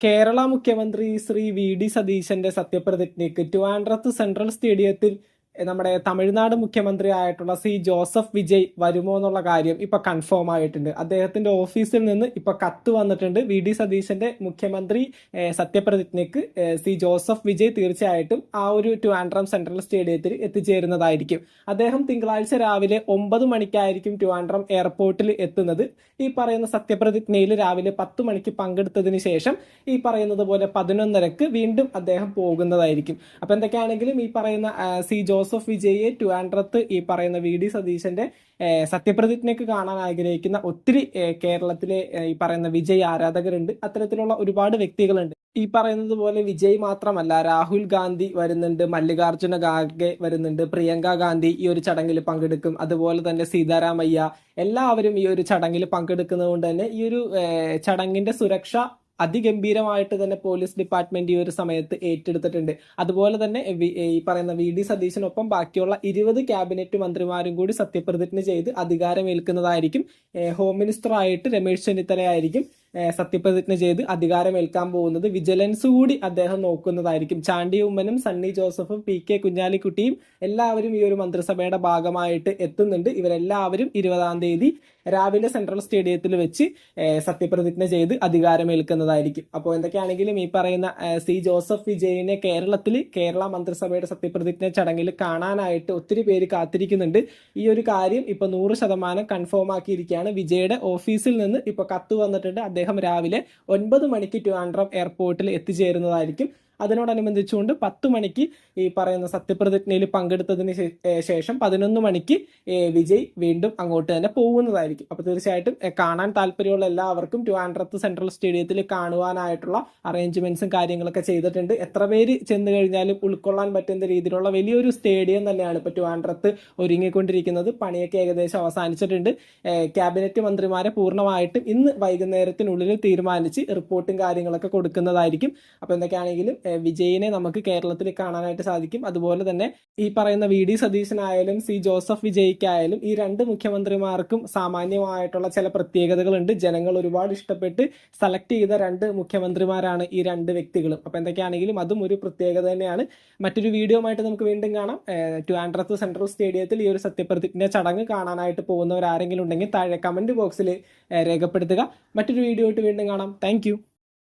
കേരള മുഖ്യമന്ത്രി ശ്രീ വി.ഡി. സതീശന്റെ സത്യപ്രതിജ്ഞയ്ക്ക് ട്രിവാൻഡ്രത്ത് സെൻട്രൽ സ്റ്റേഡിയത്തിൽ നമ്മുടെ തമിഴ്നാട് മുഖ്യമന്ത്രി ആയിട്ടുള്ള സി ജോസഫ് വിജയ് വരുമോ എന്നുള്ള കാര്യം ഇപ്പൊ കൺഫേം ആയിട്ടുണ്ട്. അദ്ദേഹത്തിന്റെ ഓഫീസിൽ നിന്ന് ഇപ്പൊ കത്ത് വന്നിട്ടുണ്ട്. വി.ഡി. സതീശന്റെ മുഖ്യമന്ത്രി സത്യപ്രതിജ്ഞയ്ക്ക് സി ജോസഫ് വിജയ് തീർച്ചയായിട്ടും ആ ഒരു ട്രിവാൻഡ്രം സെൻട്രൽ സ്റ്റേഡിയത്തിൽ എത്തിച്ചേരുന്നതായിരിക്കും. അദ്ദേഹം തിങ്കളാഴ്ച രാവിലെ 9 മണിക്കായിരിക്കും ട്രിവാൻഡ്രം എയർപോർട്ടിൽ എത്തുന്നത്. ഈ പറയുന്ന സത്യപ്രതിജ്ഞയിൽ രാവിലെ 10 മണിക്ക് പങ്കെടുത്തതിന് ശേഷം ഈ പറയുന്നത് പോലെ 11:30 വീണ്ടും അദ്ദേഹം പോകുന്നതായിരിക്കും. അപ്പൊ എന്തൊക്കെയാണെങ്കിലും ഈ പറയുന്ന സി ജോസഫ് വിജയെ ട്രിവാൻഡ്രത്ത് ഈ പറയുന്ന വി.ഡി. സതീശന്റെ സത്യപ്രതിജ്ഞയ്ക്ക് കാണാൻ ആഗ്രഹിക്കുന്ന ഒത്തിരി കേരളത്തിലെ ഈ പറയുന്ന വിജയ് ആരാധകരുണ്ട്. അത്തരത്തിലുള്ള ഒരുപാട് വ്യക്തികളുണ്ട്. ഈ പറയുന്നത് പോലെ വിജയ് മാത്രമല്ല, രാഹുൽ ഗാന്ധി വരുന്നുണ്ട്, മല്ലികാർജുന ഖാർഗെ വരുന്നുണ്ട്, പ്രിയങ്ക ഗാന്ധി ഈ ഒരു ചടങ്ങിൽ പങ്കെടുക്കും. അതുപോലെ തന്നെ സീതാരാമയ്യ, എല്ലാവരും ഈ ഒരു ചടങ്ങിൽ പങ്കെടുക്കുന്നത് കൊണ്ട് തന്നെ ഈ ഒരു ചടങ്ങിന്റെ സുരക്ഷ അതിഗംഭീരമായിട്ട് തന്നെ പോലീസ് ഡിപ്പാർട്ട്മെന്റ് ഈ ഒരു സമയത്ത് ഏറ്റെടുത്തിട്ടുണ്ട്. അതുപോലെ തന്നെ ഈ പറയുന്ന വി.ഡി. സതീശനൊപ്പം ബാക്കിയുള്ള 20 ക്യാബിനറ്റ് മന്ത്രിമാരും കൂടി സത്യപ്രതിജ്ഞ ചെയ്ത് അധികാരമേൽക്കുന്നതായിരിക്കും. ഹോം മിനിസ്റ്റർ ആയിട്ട് രമേശ് ചെന്നിത്തലയായിരിക്കും സത്യപ്രതിജ്ഞ ചെയ്ത് അധികാരമേൽക്കാൻ പോകുന്നത്. വിജിലൻസ് കൂടി അദ്ദേഹം നോക്കുന്നതായിരിക്കും. ചാണ്ടി ഉമ്മനും സണ്ണി ജോസഫും പി.കെ. കുഞ്ഞാലിക്കുട്ടിയും എല്ലാവരും ഈ ഒരു മന്ത്രിസഭയുടെ ഭാഗമായിട്ട് എത്തുന്നുണ്ട്. ഇവരെല്ലാവരും 20-ാം തീയതി രാവിലെ സെൻട്രൽ സ്റ്റേഡിയത്തിൽ വെച്ച് സത്യപ്രതിജ്ഞ ചെയ്ത് അധികാരമേൽക്കുന്നതായിരിക്കും. അപ്പോൾ എന്തൊക്കെയാണെങ്കിലും ഈ പറയുന്ന സി ജോസഫ് വിജയിനെ കേരള മന്ത്രിസഭയുടെ സത്യപ്രതിജ്ഞ ചടങ്ങിൽ കാണാനായിട്ട് ഒത്തിരി പേര് കാത്തിരിക്കുന്നുണ്ട്. ഈ ഒരു കാര്യം ഇപ്പൊ 100% കൺഫേം ആക്കിയിരിക്കുകയാണ്. വിജയുടെ ഓഫീസിൽ നിന്ന് ഇപ്പൊ കത്ത് വന്നിട്ടുണ്ട്. അദ്ദേഹം രാവിലെ 9 മണിക്ക് ട്രിവാൻഡ്രം എയർപോർട്ടിൽ എത്തിച്ചേരുന്നതായിരിക്കും. അതിനോടനുബന്ധിച്ചുകൊണ്ട് 10 മണിക്ക് ഈ പറയുന്ന സത്യപ്രതിജ്ഞയിൽ പങ്കെടുത്തതിന് ശേഷം 11 മണിക്ക് വിജയ് വീണ്ടും അങ്ങോട്ട് തന്നെ പോകുന്നതായിരിക്കും. അപ്പൊ തീർച്ചയായിട്ടും കാണാൻ താല്പര്യമുള്ള എല്ലാവർക്കും ട്രിവാൻഡ്രത്ത് സെൻട്രൽ സ്റ്റേഡിയത്തിൽ കാണുവാനായിട്ടുള്ള അറേഞ്ച്മെന്റ്സും കാര്യങ്ങളൊക്കെ ചെയ്തിട്ടുണ്ട്. എത്ര പേര് ചെന്ന് കഴിഞ്ഞാലും ഉൾക്കൊള്ളാൻ പറ്റുന്ന രീതിയിലുള്ള വലിയൊരു സ്റ്റേഡിയം തന്നെയാണ് ഇപ്പൊ ട്രിവാൻഡ്രത്ത് ഒരുങ്ങിക്കൊണ്ടിരിക്കുന്നത്. പണിയൊക്കെ ഏകദേശം അവസാനിച്ചിട്ടുണ്ട്. ക്യാബിനറ്റ് മന്ത്രിമാരെ പൂർണ്ണമായിട്ടും ഇന്ന് വൈകുന്നേരത്തിനുള്ളിൽ തീരുമാനിച്ച് റിപ്പോർട്ടും കാര്യങ്ങളൊക്കെ കൊടുക്കുന്നതായിരിക്കും. അപ്പൊ എന്തൊക്കെയാണെങ്കിലും വിജയിനെ നമുക്ക് കേരളത്തിൽ കാണാനായിട്ട് സാധിക്കും. അതുപോലെ തന്നെ ഈ പറയുന്ന വി.ഡി. സതീശനായാലും സി ജോസഫ് വിജയ്ക്കായാലും ഈ രണ്ട് മുഖ്യമന്ത്രിമാർക്കും സാമാന്യമായിട്ടുള്ള ചില പ്രത്യേകതകളുണ്ട്. ജനങ്ങൾ ഒരുപാട് ഇഷ്ടപ്പെട്ട് സെലക്ട് ചെയ്ത രണ്ട് മുഖ്യമന്ത്രിമാരാണ് ഈ രണ്ട് വ്യക്തികളും. അപ്പൊ എന്തൊക്കെയാണെങ്കിലും അതും ഒരു പ്രത്യേകത തന്നെയാണ്. മറ്റൊരു വീഡിയോ ആയിട്ട് നമുക്ക് വീണ്ടും കാണാം. ട്രിവാൻഡ്രത്ത് സെൻട്രൽ സ്റ്റേഡിയത്തിൽ ഈ ഒരു സത്യപ്രതിജ്ഞ ചടങ്ങ് കാണാനായിട്ട് പോകുന്നവർ ആരെങ്കിലും ഉണ്ടെങ്കിൽ താഴെ കമന്റ് ബോക്സിൽ രേഖപ്പെടുത്തുക. മറ്റൊരു വീഡിയോ ആയിട്ട് വീണ്ടും കാണാം. താങ്ക്